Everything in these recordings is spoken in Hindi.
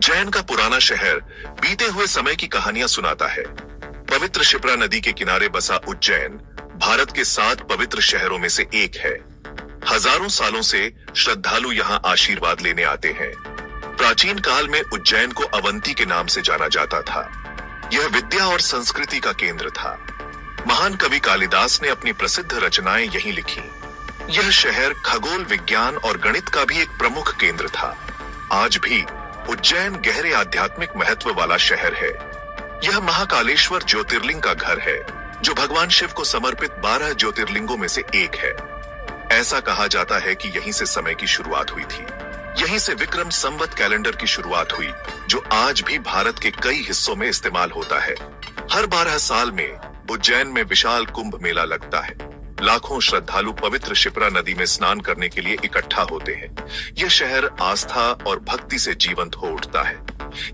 उज्जैन का पुराना शहर बीते हुए समय की कहानियां सुनाता है। पवित्र क्षिप्रा नदी के किनारे बसा उज्जैन भारत के 7 पवित्र शहरों में से एक है। हजारों सालों से श्रद्धालु यहाँ आशीर्वाद लेने आते हैं। प्राचीन काल में उज्जैन को अवंती के नाम से जाना जाता था। यह विद्या और संस्कृति का केंद्र था। महान कवि कालिदास ने अपनी प्रसिद्ध रचनाएं यहीं लिखी। यह शहर खगोल विज्ञान और गणित का भी एक प्रमुख केंद्र था। आज भी उज्जैन गहरे आध्यात्मिक महत्व वाला शहर है। यह महाकालेश्वर ज्योतिर्लिंग का घर है, जो भगवान शिव को समर्पित 12 ज्योतिर्लिंगों में से एक है। ऐसा कहा जाता है कि यहीं से समय की शुरुआत हुई थी। यहीं से विक्रम संवत कैलेंडर की शुरुआत हुई, जो आज भी भारत के कई हिस्सों में इस्तेमाल होता है। हर 12 साल में उज्जैन में विशाल कुंभ मेला लगता है। लाखों श्रद्धालु पवित्र क्षिप्रा नदी में स्नान करने के लिए इकट्ठा होते हैं। यह शहर आस्था और भक्ति से जीवंत हो उठता है।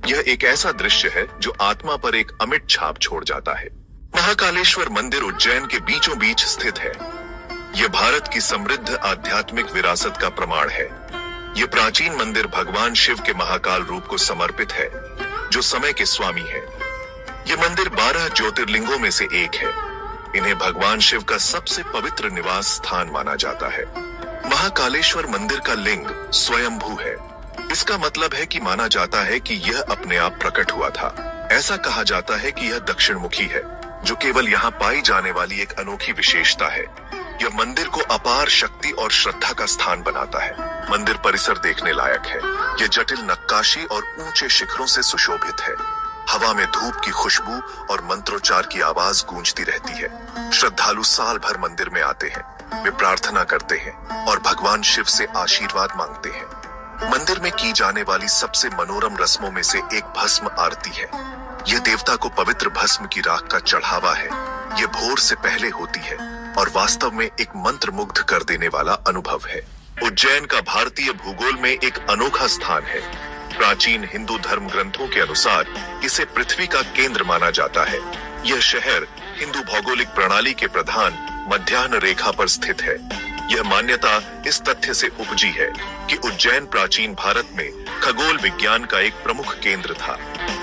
यह एक ऐसा दृश्य है जो आत्मा पर एक अमिट छाप छोड़ जाता है। महाकालेश्वर मंदिर उज्जैन के बीचों बीच स्थित है। यह भारत की समृद्ध आध्यात्मिक विरासत का प्रमाण है। यह प्राचीन मंदिर भगवान शिव के महाकाल रूप को समर्पित है, जो समय के स्वामी है। यह मंदिर 12 ज्योतिर्लिंगों में से एक है। इन्हें भगवान शिव का सबसे पवित्र निवास स्थान माना जाता है। महाकालेश्वर मंदिर का लिंग स्वयंभू है। इसका मतलब है कि माना जाता है कि यह अपने आप प्रकट हुआ था। ऐसा कहा जाता है कि यह दक्षिण मुखी है, जो केवल यहाँ पाई जाने वाली एक अनोखी विशेषता है। यह मंदिर को अपार शक्ति और श्रद्धा का स्थान बनाता है। मंदिर परिसर देखने लायक है। यह जटिल नक्काशी और ऊंचे शिखरों से सुशोभित है। हवा में धूप की खुशबू और मंत्रोच्चार की आवाज गूंजती रहती है। श्रद्धालु साल भर मंदिर में आते हैं। वे प्रार्थना करते हैं और भगवान शिव से आशीर्वाद मांगते हैं। मंदिर में की जाने वाली सबसे मनोरम रस्मों में से एक भस्म आरती है। यह देवता को पवित्र भस्म की राख का चढ़ावा है। यह भोर से पहले होती है और वास्तव में एक मंत्र मुग्ध कर देने वाला अनुभव है। उज्जैन का भारतीय भूगोल में एक अनोखा स्थान है। प्राचीन हिंदू धर्म ग्रंथों के अनुसार इसे पृथ्वी का केंद्र माना जाता है। यह शहर हिंदू भौगोलिक प्रणाली के प्रधान मध्याह्न रेखा पर स्थित है। यह मान्यता इस तथ्य से उपजी है कि उज्जैन प्राचीन भारत में खगोल विज्ञान का एक प्रमुख केंद्र था।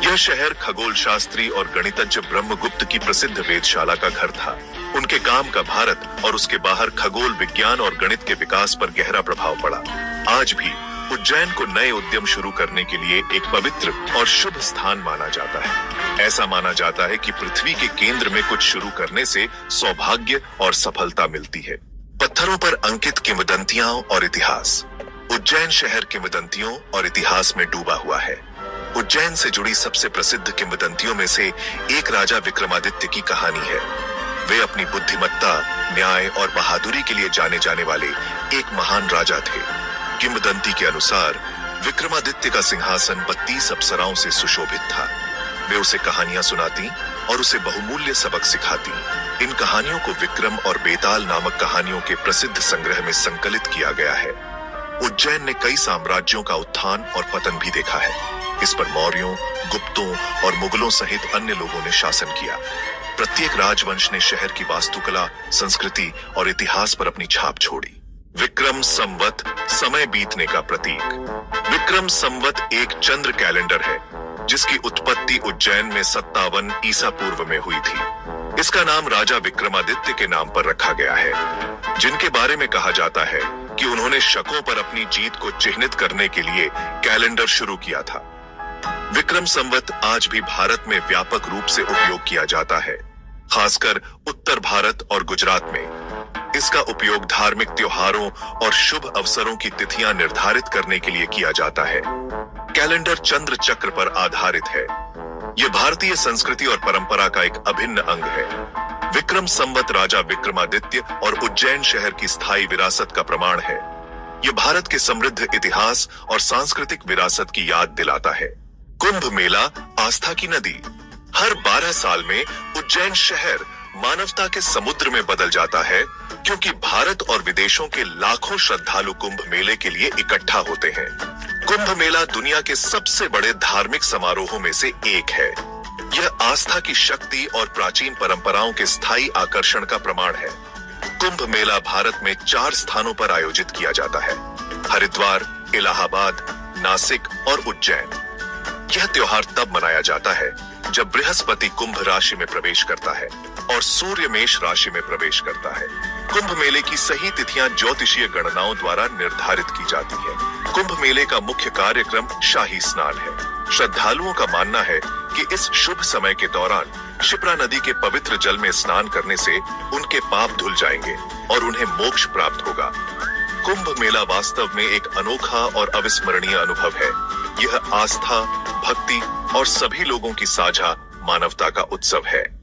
यह शहर खगोल शास्त्री और गणितज्ञ ब्रह्मगुप्त की प्रसिद्ध वेधशाला का घर था। उनके काम का भारत और उसके बाहर खगोल विज्ञान और गणित के विकास पर गहरा प्रभाव पड़ा। आज भी उज्जैन को नए उद्यम शुरू करने के लिए एक पवित्र और शुभ स्थान माना जाता है। ऐसा माना जाता है कि पृथ्वी के केंद्र में कुछ शुरू करने से सौभाग्य और सफलता मिलती है। पत्थरों पर अंकित किंवदंतियां और इतिहास। उज्जैन शहर किंवदंतियों और इतिहास में डूबा हुआ है। उज्जैन से जुड़ी सबसे प्रसिद्ध किंवदंतियों में से एक राजा विक्रमादित्य की कहानी है। वे अपनी बुद्धिमत्ता, न्याय और बहादुरी के लिए जाने जाने वाले एक महान राजा थे। किंवदंती के अनुसार विक्रमादित्य का सिंहासन 32 अप्सराओं से सुशोभित था। वे उसे कहानियां सुनाती और उसे बहुमूल्य सबक सिखाती। इन कहानियों को विक्रम और बेताल नामक कहानियों के प्रसिद्ध संग्रह में संकलित किया गया है। उज्जैन ने कई साम्राज्यों का उत्थान और पतन भी देखा है। इस पर मौर्यों, गुप्तों और मुगलों सहित अन्य लोगों ने शासन किया। प्रत्येक राजवंश ने शहर की वास्तुकला, संस्कृति और इतिहास पर अपनी छाप छोड़ी। विक्रम संवत समय बीतने का प्रतीक। विक्रम संवत एक चंद्र कैलेंडर है, जिसकी उत्पत्ति उज्जैन में 57 ईसा पूर्व में हुई थी। इसका नाम राजा विक्रमादित्य के नाम पर रखा गया है, जिनके बारे में कहा जाता है कि उन्होंने शकों पर अपनी जीत को चिह्नित करने के लिए कैलेंडर शुरू किया था। विक्रम संवत आज भी भारत में व्यापक रूप से उपयोग किया जाता है, खासकर उत्तर भारत और गुजरात में। इसका उपयोग धार्मिक त्योहारों और शुभ अवसरों की तिथियां निर्धारित करने के लिए किया जाता है। कैलेंडर चंद्र चक्र पर आधारित है। यह भारतीय संस्कृति और परंपरा का एक अभिन्न अंग है। विक्रम संवत राजा विक्रमादित्य और उज्जैन शहर की स्थायी विरासत का प्रमाण है। यह भारत के समृद्ध इतिहास और सांस्कृतिक विरासत की याद दिलाता है। कुंभ मेला आस्था की नदी। हर 12 साल में उज्जैन शहर मानवता के समुद्र में बदल जाता है, क्योंकि भारत और विदेशों के लाखों श्रद्धालु कुंभ मेले के लिए इकट्ठा होते हैं। कुंभ मेला दुनिया के सबसे बड़े धार्मिक समारोहों में से एक है। यह आस्था की शक्ति और प्राचीन परंपराओं के स्थायी आकर्षण का प्रमाण है। कुंभ मेला भारत में 4 स्थानों पर आयोजित किया जाता है: हरिद्वार, इलाहाबाद, नासिक और उज्जैन। यह त्योहार तब मनाया जाता है जब बृहस्पति कुंभ राशि में प्रवेश करता है और सूर्य मेष राशि में प्रवेश करता है। कुंभ मेले की सही तिथियां ज्योतिषीय गणनाओं द्वारा निर्धारित की जाती हैं। कुंभ मेले का मुख्य कार्यक्रम शाही स्नान है। श्रद्धालुओं का मानना है कि इस शुभ समय के दौरान शिप्रा नदी के पवित्र जल में स्नान करने से उनके पाप धुल जाएंगे और उन्हें मोक्ष प्राप्त होगा। कुंभ मेला वास्तव में एक अनोखा और अविस्मरणीय अनुभव है। यह आस्था, भक्ति और सभी लोगों की साझा मानवता का उत्सव है।